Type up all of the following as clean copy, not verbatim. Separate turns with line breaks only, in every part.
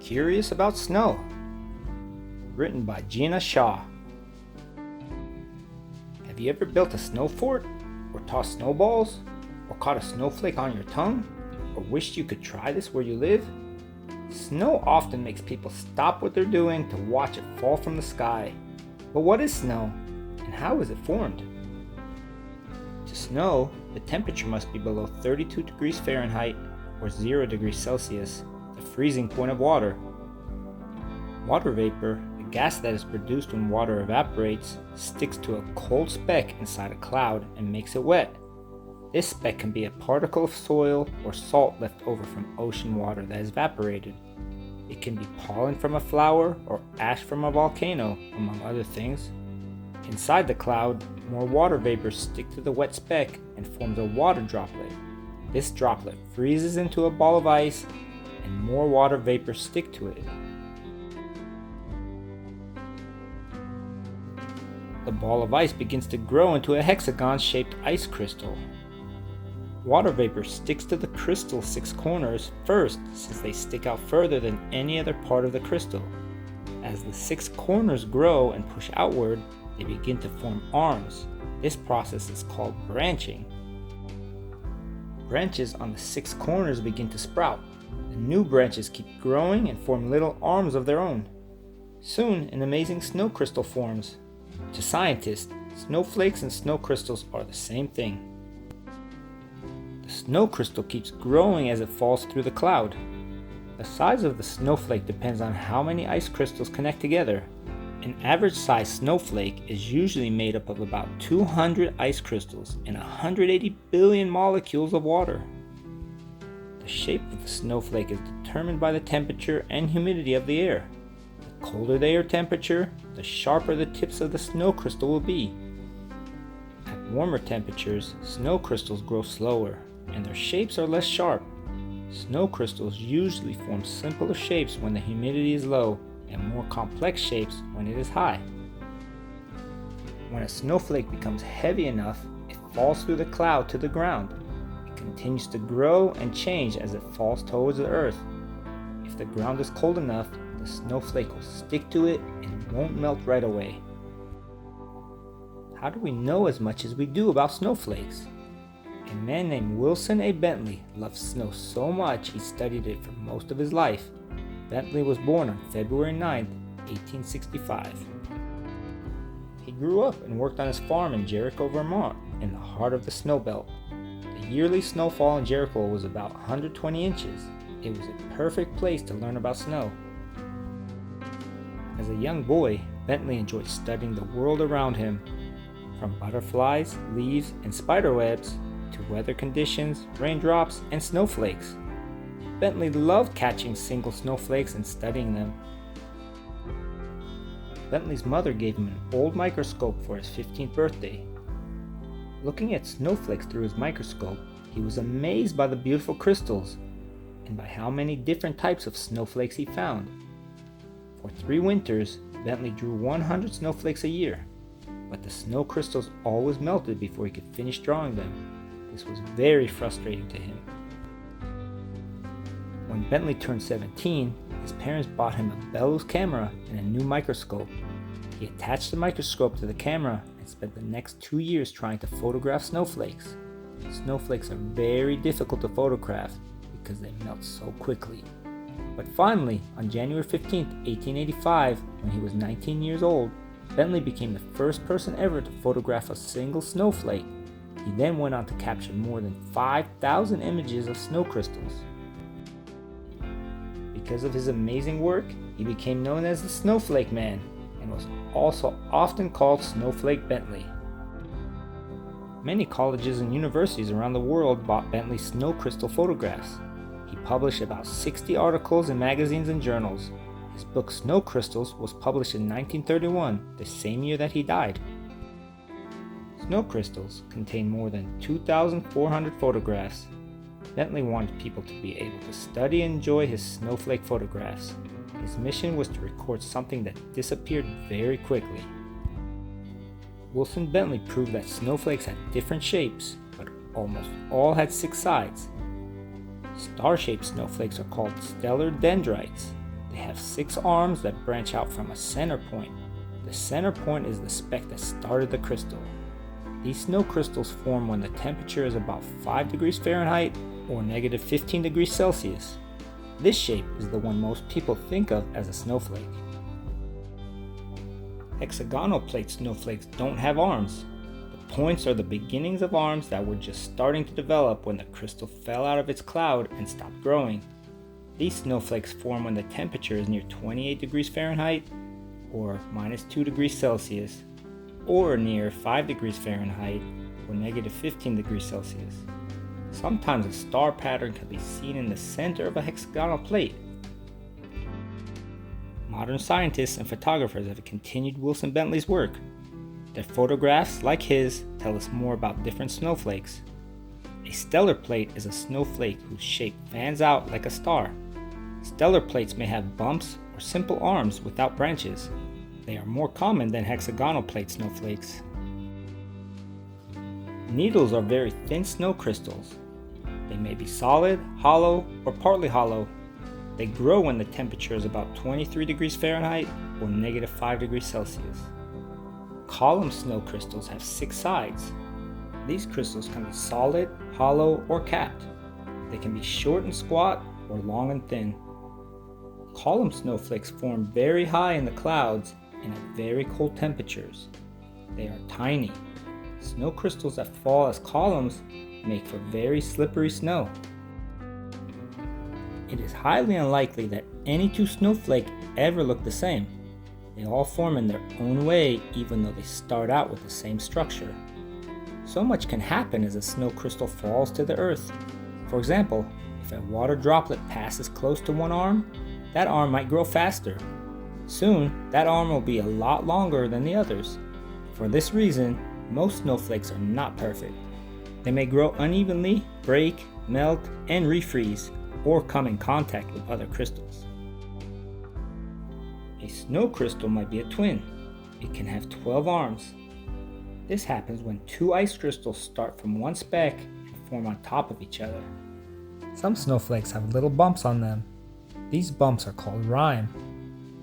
Curious About Snow, written by Gina. Have you ever built a snow fort, or tossed snowballs, or caught a snowflake on your tongue, or wished you could try this where you live? Snow often makes people stop what they're doing to watch it fall from the sky. But what is snow, and how is it formed? To snow, the temperature must be below 32 degrees Fahrenheit or 0 degrees Celsius, the freezing point of water. Water vapor, a gas that is produced when water evaporates, sticks to a cold speck inside a cloud and makes it wet. This speck can be a particle of soil or salt left over from ocean water that is evaporated. It can be pollen from a flower or ash from a volcano, among other things. Inside the cloud, more water vapor stick to the wet speck and forms a water droplet. This droplet freezes into a ball of ice, and more water vapor stick to it. The ball of ice begins to grow into a hexagon-shaped ice crystal. Water vapor sticks to the crystal's 6 corners first, since they stick out further than any other part of the crystal. As the 6 corners grow and push outward, they begin to form arms. This process is called branching. Branches on the 6 corners begin to sprout. The new branches keep growing and form little arms of their own. Soon, an amazing snow crystal forms. To scientists, snowflakes and snow crystals are the same thing. The snow crystal keeps growing as it falls through the cloud. The size of the snowflake depends on how many ice crystals connect together. An average size snowflake is usually made up of about 200 ice crystals and 180 billion molecules of water. The shape of the snowflake is determined by the temperature and humidity of the air. The colder the air temperature, the sharper the tips of the snow crystal will be. At warmer temperatures, snow crystals grow slower, and their shapes are less sharp. Snow crystals usually form simpler shapes when the humidity is low, and more complex shapes when it is high. When a snowflake becomes heavy enough, it falls through the cloud to the ground. It continues to grow and change as it falls towards the earth. If the ground is cold enough, the snowflake will stick to it and won't melt right away. How do we know as much as we do about snowflakes? A man named Wilson A. Bentley loved snow so much he studied it for most of his life. Bentley was born on February 9, 1865. He grew up and worked on his farm in Jericho, Vermont, in the heart of the snow belt. The yearly snowfall in Jericho was about 120 inches. It was a perfect place to learn about snow. As a young boy, Bentley enjoyed studying the world around him, from butterflies, leaves, and spiderwebs, to weather conditions, raindrops, and snowflakes. Bentley loved catching single snowflakes and studying them. Bentley's mother gave him an old microscope for his 15th birthday. Looking at snowflakes through his microscope, he was amazed by the beautiful crystals and by how many different types of snowflakes he found. For 3 winters, Bentley drew 100 snowflakes a year, but the snow crystals always melted before he could finish drawing them. This was very frustrating to him. When Bentley turned 17, his parents bought him a bellows camera and a new microscope. He attached the microscope to the camera and spent the next 2 years trying to photograph snowflakes. Snowflakes are very difficult to photograph because they melt so quickly. But finally, on January 15, 1885, when he was 19 years old, Bentley became the first person ever to photograph a single snowflake. He then went on to capture more than 5,000 images of snow crystals. Because of his amazing work, he became known as the Snowflake Man and was also often called Snowflake Bentley. Many colleges and universities around the world bought Bentley's snow crystal photographs. He published about 60 articles in magazines and journals. His book Snow Crystals was published in 1931, the same year that he died. Snow crystals contain more than 2,400 photographs. Bentley wanted people to be able to study and enjoy his snowflake photographs. His mission was to record something that disappeared very quickly. Wilson Bentley proved that snowflakes had different shapes, but almost all had 6 sides. Star-shaped snowflakes are called stellar dendrites. They have 6 arms that branch out from a center point. The center point is the speck that started the crystal. These snow crystals form when the temperature is about 5 degrees Fahrenheit or negative 15 degrees Celsius. This shape is the one most people think of as a snowflake. Hexagonal plate snowflakes don't have arms. The points are the beginnings of arms that were just starting to develop when the crystal fell out of its cloud and stopped growing. These snowflakes form when the temperature is near 28 degrees Fahrenheit or minus 2 degrees Celsius, or near 5 degrees Fahrenheit or negative 15 degrees Celsius. Sometimes a star pattern can be seen in the center of a hexagonal plate. Modern scientists and photographers have continued Wilson Bentley's work. Their photographs, like his, tell us more about different snowflakes. A stellar plate is a snowflake whose shape fans out like a star. Stellar plates may have bumps or simple arms without branches. They are more common than hexagonal plate snowflakes. Needles are very thin snow crystals. They may be solid, hollow, or partly hollow. They grow when the temperature is about 23 degrees Fahrenheit or negative 5 degrees Celsius. Column snow crystals have 6 sides. These crystals can be solid, hollow, or capped. They can be short and squat or long and thin. Column snowflakes form very high in the clouds and at very cold temperatures. They are tiny. Snow crystals that fall as columns make for very slippery snow. It is highly unlikely that any 2 snowflakes ever look the same. They all form in their own way even though they start out with the same structure. So much can happen as a snow crystal falls to the earth. For example, if a water droplet passes close to one arm, that arm might grow faster. Soon, that arm will be a lot longer than the others. For this reason, most snowflakes are not perfect. They may grow unevenly, break, melt, and refreeze, or come in contact with other crystals. A snow crystal might be a twin. It can have 12 arms. This happens when 2 ice crystals start from one speck and form on top of each other. Some snowflakes have little bumps on them. These bumps are called rime.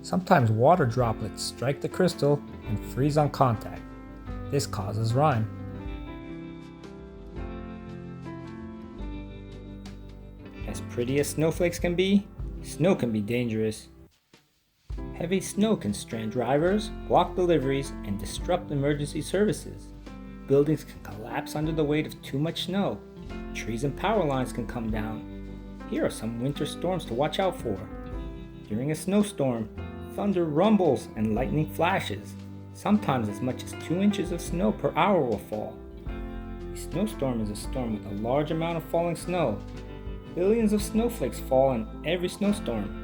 Sometimes water droplets strike the crystal and freeze on contact. This causes rime. As pretty as snowflakes can be, snow can be dangerous. Heavy snow can strand drivers, block deliveries, and disrupt emergency services. Buildings can collapse under the weight of too much snow. Trees and power lines can come down. Here are some winter storms to watch out for. During a snowstorm, thunder rumbles and lightning flashes. Sometimes as much as 2 inches of snow per hour will fall. A snowstorm is a storm with a large amount of falling snow. Billions of snowflakes fall in every snowstorm.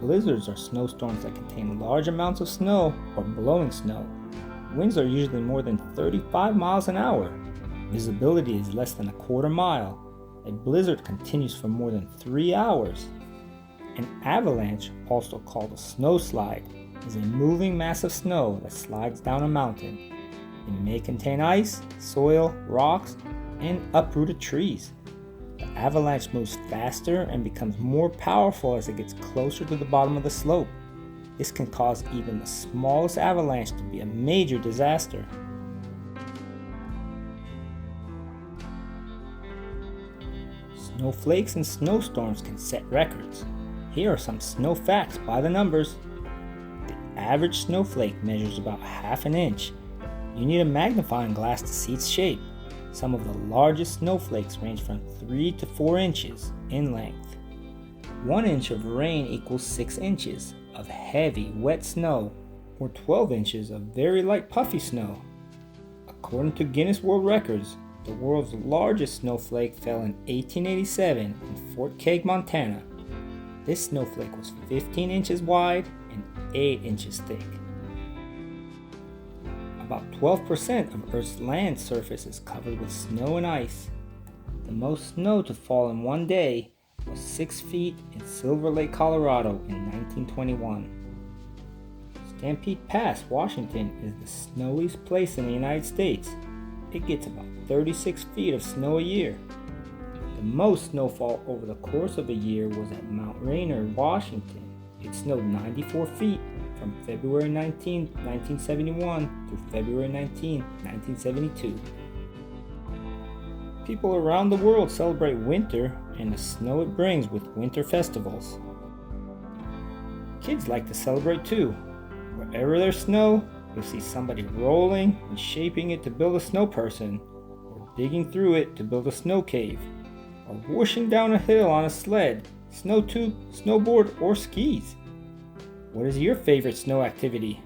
Blizzards are snowstorms that contain large amounts of snow or blowing snow. Winds are usually more than 35 miles an hour. Visibility is less than a quarter mile. A blizzard continues for more than 3 hours. An avalanche, also called a snowslide, is a moving mass of snow that slides down a mountain. It may contain ice, soil, rocks, and uprooted trees. The avalanche moves faster and becomes more powerful as it gets closer to the bottom of the slope. This can cause even the smallest avalanche to be a major disaster. Snowflakes and snowstorms can set records. Here are some snow facts by the numbers. The average snowflake measures about ½ an inch. You need a magnifying glass to see its shape. Some of the largest snowflakes range from 3 to 4 inches in length. 1 inch of rain equals 6 inches of heavy, wet snow, or 12 inches of very light, puffy snow. According to Guinness World Records, the world's largest snowflake fell in 1887 in Fort Craig, Montana. This snowflake was 15 inches wide and 8 inches thick. About 12% of Earth's land surface is covered with snow and ice. The most snow to fall in one day was 6 feet in Silver Lake, Colorado in 1921. Stampede Pass, Washington is the snowiest place in the United States. It gets about 36 feet of snow a year. The most snowfall over the course of a year was at Mount Rainier, Washington. It snowed 94 feet from February 19, 1971 through February 19, 1972. People around the world celebrate winter and the snow it brings with winter festivals. Kids like to celebrate too. Wherever there's snow, you'll see somebody rolling and shaping it to build a snow person, or digging through it to build a snow cave, or whooshing down a hill on a sled, snow tube, snowboard, or skis. What is your favorite snow activity?